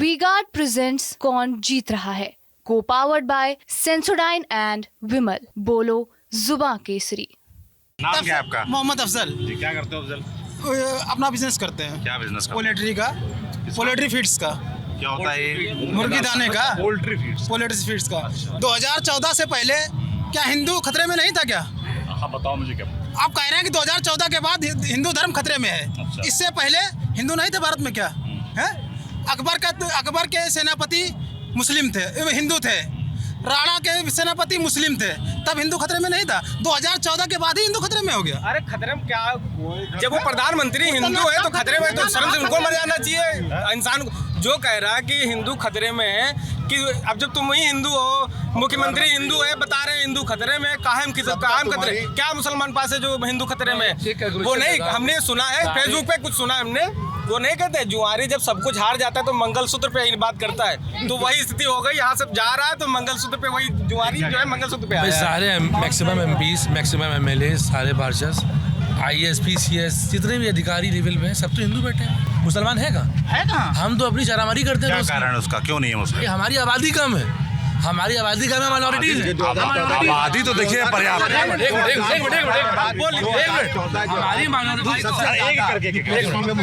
V-Guard presents कौन जीत रहा है, को पावर्ड बाय सेंसोडाइन एंड विमल। बोलो जुबां केसरी। नाम क्या है आपका? मोहम्मद अफजल। जी, क्या करते हो अफजल? अपना बिजनेस करते हैं। क्या बिजनेस का? पोल्ट्री का, पोल्ट्री फीड्स का। क्या होता है ये? मुर्गी दाने का, पोल्ट्री फीड्स। पोल्ट्री फीड्स का। 2014 से पहले क्या हिंदू खतरे में नहीं था क्या? हाँ, बताओ मुझे क्या। आप कह रहे हैं कि 2014 के बाद हिंदू धर्म खतरे में है। अच्छा। इससे पहले हिंदू नहीं थे भारत में क्या है? अकबर के सेनापति मुस्लिम थे, हिंदू थे। राणा के सेनापति मुस्लिम थे, तब हिंदू खतरे में नहीं था। 2014 के बाद ही हिंदू खतरे में हो गया। अरे खतरे में क्या, जब वो प्रधानमंत्री हिंदू है तो खतरे में, तो शर्म से उनको मर जाना चाहिए इंसान को। जो कह रहा है कि हिंदू खतरे में है, कि अब जब तुम ही हिंदू हो, मुख्यमंत्री हिंदू है, बता रहे हैं हिंदू खतरे में, कायम खतरे, क्या मुसलमान पास है जो हिंदू खतरे में है? वो नहीं, हमने सुना है फेसबुक पे, कुछ सुना है हमने। वो नहीं कहते जुआरी जब सब कुछ हार जाता है तो मंगलसूत्र पे ही बात करता है, तो वही स्थिति हो गई। यहाँ सब जा रहा है तो मंगलसूत्र पे, वही जुआरी जो है मंगलसूत्र पे आया है। सारे मैक्सिमम एमपीज, मैक्सिमम एमएलए, सारे पार्षद, आईएएस सीएस, जितने भी अधिकारी लेवल पे हैं, सब तो हिंदू बैठे हैं। मुसलमान है कहाँ? हम तो अपनी चारामारी करते हैं। क्या कारण है उसका? क्यों नहीं है मुस्लिम? हमारी आबादी कम है, हमारी आबादी कम है, माइनॉरिटीज है। आबादी तो देखिए पर्याप्त है।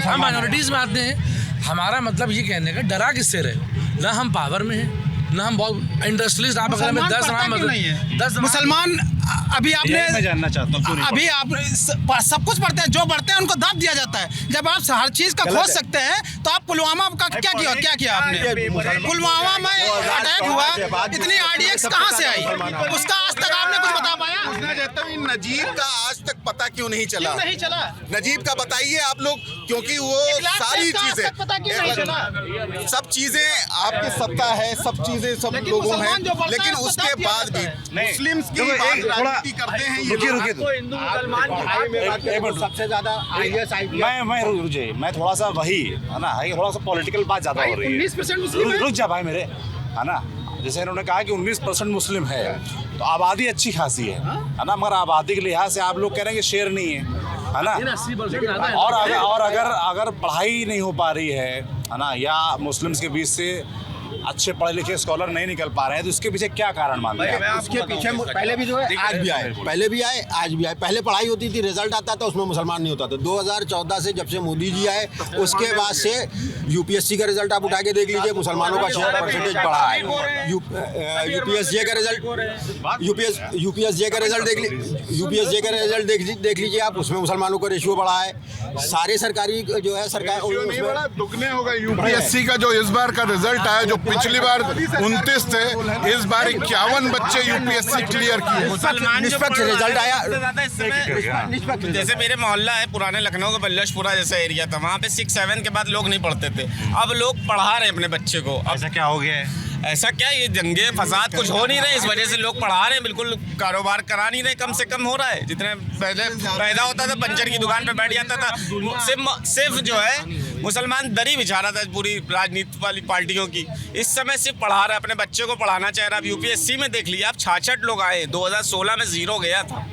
हम माइनॉरिटीज में आते हैं। हमारा मतलब ये कहने का, डरा किससे रहे? ना हम पावर में हैं, ना हम बहुत इंडस्ट्रियलिस्ट। आप अगर हमें 10 नाम नहीं 10 मुसलमान अभी आपने, मैं जानना चाहता हूँ अभी आप सब कुछ पढ़ते हैं, जो पढ़ते हैं उनको दाब दिया जाता है। जब आप हर चीज का खोज सकते हैं तो आप पुलवामा का क्या किया आपने? पुलवामा में अटैक हुआ, इतनी आरडीएक्स कहाँ से आई? उसका आज तक आपने कुछ बता पाया? पूछना चाहता हूँ, नजीब का आज तक पता क्यों नहीं चला? नजीब का बताइए आप लोग, क्योंकि वो सारी चीजें, पता क्यों नहीं चला? सब चीजें आपकी सत्ता है, सब चीजें सब लोगों हैं, लेकिन उसके बाद भी मुस्लिम्स की राजनीति करते हैं ये। रुकिए सबसे ज्यादा मैं थोड़ा सा वही है ना, थोड़ा सा पॉलिटिकल बात ज्यादा हो रही है। 19% मुस्लिम है। रुक जा भाई मेरे, है ना। जैसे इन्होंने कहा कि 19% मुस्लिम है, तो आबादी अच्छी खासी है ना, मगर आबादी के लिहाज से आप लोग कह रहे हैं कि शेर नहीं है ना। और अगर पढ़ाई नहीं हो पा रही है ना, या मुस्लिम्स के बीच से अच्छे पढ़े लिखे स्कॉलर नहीं निकल पा रहे हैं, तो इसके पीछे क्या कारण मानते हैं? उसके पीछे पहले भी जो है, आज भी आए, पहले भी आए, आज भी आए। पहले पढ़ाई होती थी, रिजल्ट आता था, उसमें मुसलमान नहीं होता था। 2014 से जब से मोदी जी आए, उसके बाद से यूपीएससी का रिजल्ट आप उठा के देख लीजिए, मुसलमानों का परसेंटेज बढ़ा है। यूपीएससी का रिजल्ट देख लीजिए आप, उसमें मुसलमानों का रेशियो बढ़ा है। सारे सरकारी जो है, सरकार दुगने हो गए। यूपीएससी का जो इस बार का रिजल्ट आया, जो पिछली बार 29 थे, इस बार 51 बच्चे यूपीएससी क्लियर किए। निष्पक्ष रिजल्ट आया। जैसे मेरे मोहल्ला है पुराने लखनऊ का बल्लशपुरा जैसा एरिया था, वहाँ पे 6-7 के बाद लोग नहीं पढ़ते थे। अब लोग पढ़ा रहे हैं अपने बच्चे को। अब ऐसा क्या हो गया है? ऐसा क्या, ये दंगे फसाद कुछ हो नहीं रहे, इस वजह से लोग पढ़ा रहे हैं। बिल्कुल कारोबार करा नहीं रहे, कम से कम हो रहा है। जितने पहले पैदा होता था, पंचर की दुकान पे बैठ जाता था, सिर्फ जो है मुसलमान दरी बिछा रहा था पूरी राजनीति वाली पार्टियों की। इस समय सिर्फ पढ़ा रहा है, अपने बच्चे को पढ़ाना चाह रहा है। अब यूपीएससी में देख लिया आप, 66 लोग आए, 2016 में 0 गया था।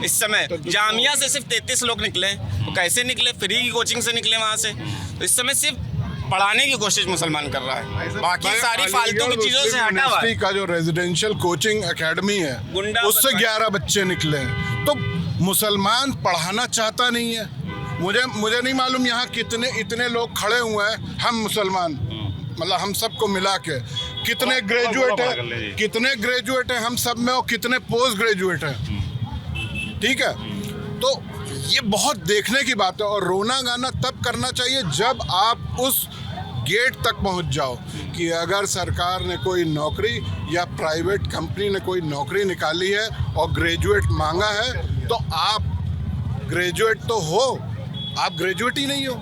इस समय जामिया से सिर्फ 33 लोग निकले। तो कैसे निकले? फ्री की कोचिंग से निकले वहाँ से। तो इस समय सिर्फ पढ़ाने की कोशिश मुसलमान कर रहा है, बाकी सारी फालतू की चीजों से हटा हुआ है। का जो रेजिडेंशियल कोचिंग एकेडमी है, उससे 11 बच्चे निकले हैं। तो मुसलमान पढ़ाना चाहता नहीं है। मुझे नहीं मालूम यहाँ इतने लोग खड़े हुए हैं, हम मुसलमान, मतलब हम सबको मिला के कितने ग्रेजुएट हैं हम सब में, और कितने पोस्ट ग्रेजुएट हैं। ठीक है, तो ये बहुत देखने की बात है। और रोना गाना तब करना चाहिए जब आप उस गेट तक पहुंच जाओ कि अगर सरकार ने कोई नौकरी या प्राइवेट कंपनी ने कोई नौकरी निकाली है और ग्रेजुएट मांगा है, तो आप ग्रेजुएट तो हो, आप ग्रेजुएट ही नहीं हो।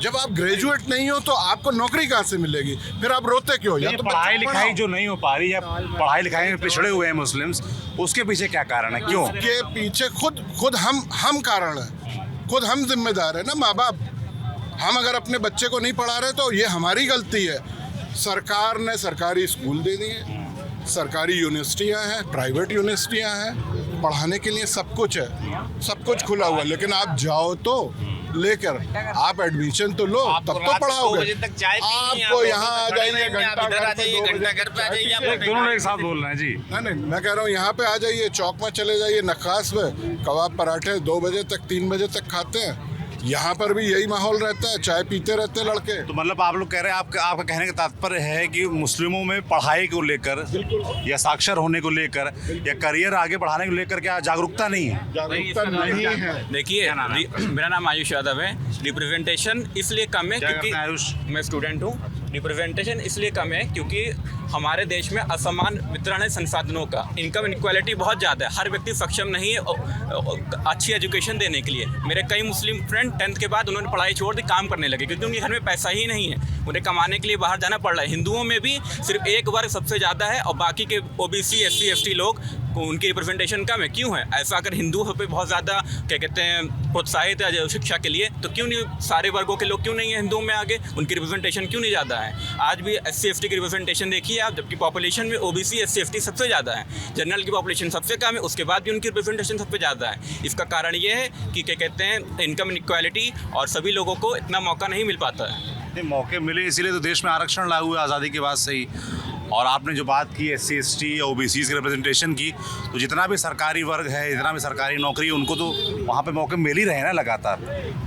जब आप ग्रेजुएट नहीं हो तो आपको नौकरी कहाँ से मिलेगी? फिर आप रोते क्यों? या तो पढ़ाई लिखाई जो नहीं हो पा रही है, पढ़ाई लिखाई में पिछड़े हुए हैं मुस्लिम्स, उसके पीछे क्या कारण है? क्यों? उसके पीछे खुद हम कारण है, खुद हम जिम्मेदार है ना, माँ बाप। हम अगर अपने बच्चे को नहीं पढ़ा रहे तो ये हमारी गलती है। सरकार ने सरकारी स्कूल दे दिए, सरकारी यूनिवर्सिटियाँ हैं, प्राइवेट यूनिवर्सिटियाँ हैं, पढ़ाने के लिए सब कुछ है, सब कुछ खुला हुआ है। लेकिन आप जाओ तो लेकर आप एडमिशन तो लो, तब तो पढ़ाओगे। आपको यहाँ आ जाइए, घंटा घर पे 2 बजे पे आ जाइए। दोनों एक साथ बोल रहे हैं जी। नहीं, मैं कह रहा हूँ यहाँ पे आ जाइए, चौक में चले जाइए, नक्कास में कबाब पराठे 2 बजे तक 3 बजे तक खाते हैं। यहाँ पर भी यही माहौल रहता है, चाय पीते रहते हैं लड़के। तो मतलब आप लोग कह रहे हैं, आपका कहने का तात्पर्य है कि मुस्लिमों में पढ़ाई को लेकर या साक्षर होने को लेकर या करियर आगे बढ़ाने को लेकर क्या जागरूकता नहीं है? जागरूकता नहीं है। देखिए, मेरा नाम आयुष यादव है। रिप्रेजेंटेशन इसलिए कम है क्योंकि आयुष, मैं स्टूडेंट हूँ। रिप्रेजेंटेशन इसलिए कम है क्योंकि हमारे देश में असमान वितरण है संसाधनों का। इनकम इनक्वालिटी बहुत ज़्यादा है। हर व्यक्ति सक्षम नहीं है अच्छी एजुकेशन देने के लिए। मेरे कई मुस्लिम फ्रेंड 10th के बाद उन्होंने पढ़ाई छोड़ दी, काम करने लगे क्योंकि उनके घर में पैसा ही नहीं है। उन्हें कमाने के लिए बाहर जाना पड़ रहा है। हिंदुओं में भी सिर्फ एक वर्ग सबसे ज़्यादा है और बाकी के OBC SC ST लोग उनकी रिप्रेजेंटेशन कम है। क्यों है ऐसा? अगर हिंदुओं पे बहुत ज़्यादा क्या कहते हैं प्रोत्साहित है शिक्षा के लिए, तो क्यों नहीं सारे वर्गों के लोग क्यों नहीं है हिंदुओं में आगे? उनकी रिप्रेजेंटेशन क्यों नहीं ज़्यादा है? आज भी SC ST की रिप्रेजेंटेशन देखिए आप, जबकि पॉपुलेशन में OBC SC ST सबसे ज़्यादा है, जनरल की पॉपुलेशन सबसे कम है, उसके बाद भी उनकी रिप्रेजेंटेशन सबसे ज़्यादा है। इसका कारण ये है कि क्या कहते हैं इनकम इनक्वालिटी और सभी लोगों को इतना मौका नहीं मिल पाता है। नहीं, मौके मिले इसीलिए तो देश में आरक्षण लागू हुआ आज़ादी के बाद से ही। और आपने जो बात की SC ST या OBC की रिप्रेजेंटेशन की, तो जितना भी सरकारी वर्ग है, जितना भी सरकारी नौकरी है, उनको तो वहाँ पे मौके मिल ही रहे हैं ना लगातार।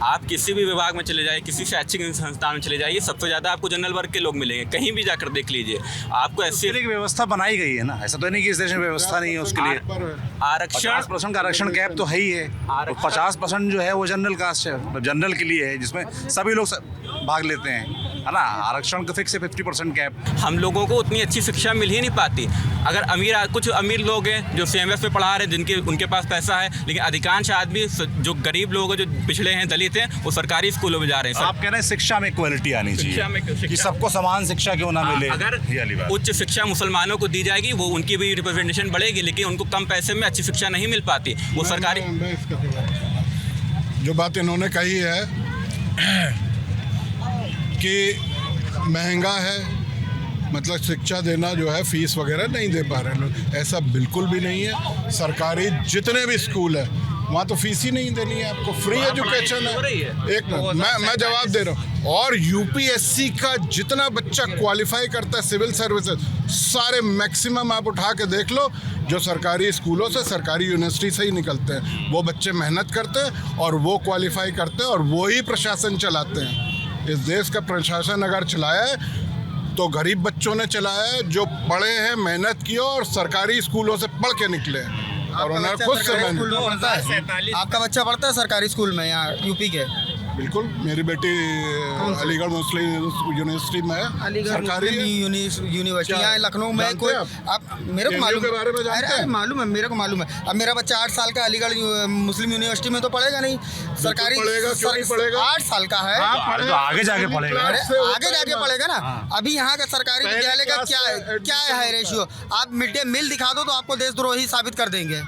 आप किसी भी विभाग में चले जाइए, किसी शैक्षिक संस्थान में चले जाइए, सबसे ज़्यादा आपको जनरल वर्ग के लोग मिलेंगे। कहीं भी जाकर देख लीजिए आपको SC की व्यवस्था बनाई गई है ना, ऐसा तो नहीं कि इस देश में व्यवस्था नहीं है उसके लिए। आरक्षण 50% का आरक्षण गैप तो है ही है। 50% जो है वो जनरल कास्ट है, जनरल के लिए है, जिसमें सभी लोग भाग लेते हैं, है ना। आरक्षण का फिक्स है 50% गैप। हम लोगों को उतनी अच्छी शिक्षा मिल ही नहीं पाती। अगर कुछ अमीर लोग हैं जो CMS पे पढ़ा रहे हैं, उनके पास पैसा है, लेकिन अधिकांश आदमी जो गरीब लोग हैं, जो पिछड़े हैं, दलित हैं, वो सरकारी स्कूलों में जा रहे हैं। आप कह रहे हैं शिक्षा में इक्वालिटी आनी चाहिए कि सबको समान शिक्षा क्यों ना मिले। अगर उच्च शिक्षा मुसलमानों को दी जाएगी, वो उनकी भी रिप्रेजेंटेशन बढ़ेगी, लेकिन उनको कम पैसे में अच्छी शिक्षा नहीं मिल पाती। वो सरकारी जो बात इन्होंने कही है कि महंगा है, मतलब शिक्षा देना जो है, फीस वगैरह नहीं दे पा रहे लोग, ऐसा बिल्कुल भी नहीं है। सरकारी जितने भी स्कूल है वहाँ तो फीस ही नहीं देनी है आपको, फ्री एजुकेशन है। एक मिनट, मैं जवाब दे रहा हूँ। और UPSC का जितना बच्चा क्वालिफाई करता है सिविल सर्विसेज, सारे मैक्सिमम आप उठा के देख लो, जो सरकारी स्कूलों से, सरकारी यूनिवर्सिटी से ही निकलते हैं। वो बच्चे मेहनत करते हैं और वो क्वालिफाई करते हैं और वो ही प्रशासन चलाते हैं। इस देश का प्रशासन अगर चलाया है तो गरीब बच्चों ने चलाया है, जो पढ़े हैं, मेहनत की और सरकारी स्कूलों से पढ़ के निकले और उन्होंने खुद से मेहनत। आपका बच्चा पढ़ता है सरकारी स्कूल में यहाँ UP के? बिल्कुल, मेरी बेटी अलीगढ़ मुस्लिम यूनिवर्सिटी में है, सरकारी यूनिवर्सिटी यहाँ लखनऊ में। कोई आप मेरे को मालूम के बारे में जानते हैं? मालूम है, मेरे को मालूम है। अब मेरा बच्चा 8 साल का अलीगढ़ मुस्लिम यूनिवर्सिटी में तो पढ़ेगा नहीं, सरकारी पढ़ेगा, क्यों नहीं पढ़ेगा? 8 साल का है, तो आगे जाके पढ़ेगा, आगे जाके पढ़ेगा ना। अभी यहाँ का सरकारी विद्यालय का क्या है रेशियो? आप मिड डे मील दिखा दो तो आपको देशद्रोही साबित कर देंगे।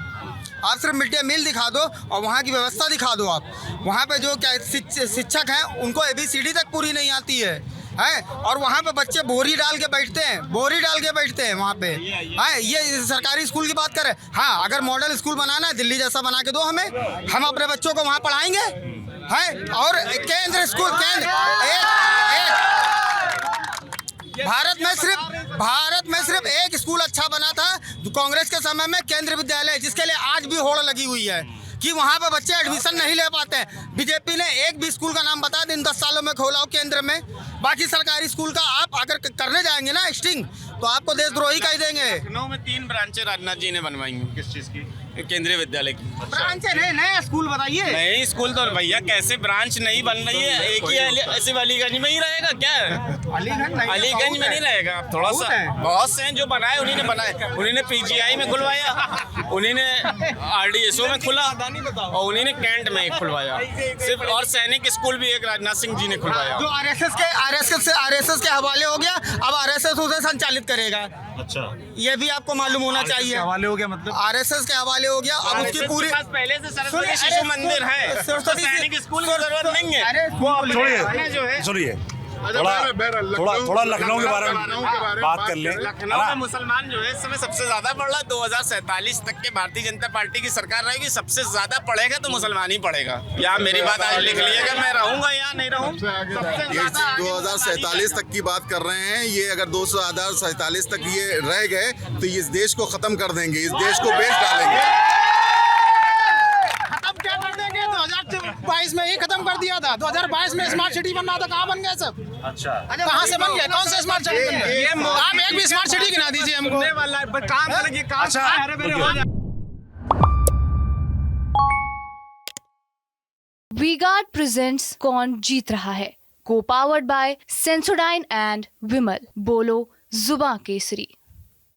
आप सिर्फ मिड डे मील दिखा दो और वहाँ की व्यवस्था दिखा दो। आप वहाँ पे जो क्या शिक्षक हैं, उनको ABCD तक पूरी नहीं आती है और वहाँ पे बच्चे बोरी डाल के बैठते हैं वहाँ पे। ये सरकारी स्कूल की बात करें। हाँ, अगर मॉडल स्कूल बनाना है, दिल्ली जैसा बना के दो हमें, हम अपने बच्चों को वहाँ पढ़ाएंगे। और केंद्र स्कूल भारत में सिर्फ एक स्कूल अच्छा बना था कांग्रेस के समय में, केंद्रीय विद्यालय, जिसके लिए आज भी होड़ लगी हुई है कि वहाँ पे बच्चे एडमिशन नहीं ले पाते हैं। बीजेपी ने एक भी स्कूल का नाम बता दें इन 10 सालों में खोला हो केंद्र में। बाकी सरकारी स्कूल का आप अगर करने जाएंगे ना स्टिंग, तो आपको देशद्रोही कह देंगे। लखनऊ में 3 ब्रांचें राजनाथ जी ने बनवाई हैं। किस चीज़ की? केंद्रीय विद्यालय की ब्रांचें नहीं, नया स्कूल बताइए। नई स्कूल तो भैया कैसे ब्रांच नहीं बन रही है? एक ही सिर्फ अलीगंज में ही रहेगा क्या? अलीगंज में नहीं रहेगा। थोड़ा सा बहुत से हैं जो बनाए, उन्हीं ने बनाए। उन्हीं ने PGI में खुलवाया, उन्हीं ने RDSO में खुला और उन्हीं ने कैंट में एक खुलवाया सिर्फ। और सैनिक स्कूल भी एक राजनाथ सिंह जी ने खुलवाया, जो RSS के हवाले हो गया। अब RSS उसे संचालित करेगा। अच्छा, ये भी आपको मालूम होना चाहिए। हवाले हो गया मतलब RSS के हवाले हो गया। अब उसकी पूरी पहले से सरस्वती शिशु मंदिर है, सैनिक स्कूल की जरूरत नहीं है। सुनिए, थोड़ा लखनऊ के बारे में बात कर लें। लखनऊ में मुसलमान जो है इस समय सबसे ज्यादा पढ़ रहा है। 2047 तक के भारतीय जनता पार्टी की सरकार रहेगी, सबसे ज्यादा पढ़ेगा तो मुसलमान ही पढ़ेगा। या मेरी बात आज लिख लीजिएगा, मैं रहूंगा या नहीं रहूं। ये 2047 तक की बात कर रहे हैं। ये अगर 2047 तक ये रह गए तो इस देश को खत्म कर देंगे, इस देश को बेच डालेंगे। खत्म क्या कर देंगे? 2022 में ही खत्म कर दिया था। 2022 में स्मार्ट सिटी बन रहा था, कहाँ बन गए सब? अच्छा, कहाँ से बन गए? कौन से स्मार्ट सिटी बन गए? आप एक भी स्मार्ट सिटी गिना दीजिए हमको। वी-गार्ड प्रेजेंट्स कौन जीत रहा है, को पावर्ड बाय सेंसोडाइन एंड विमल। बोलो जुबां केसरी।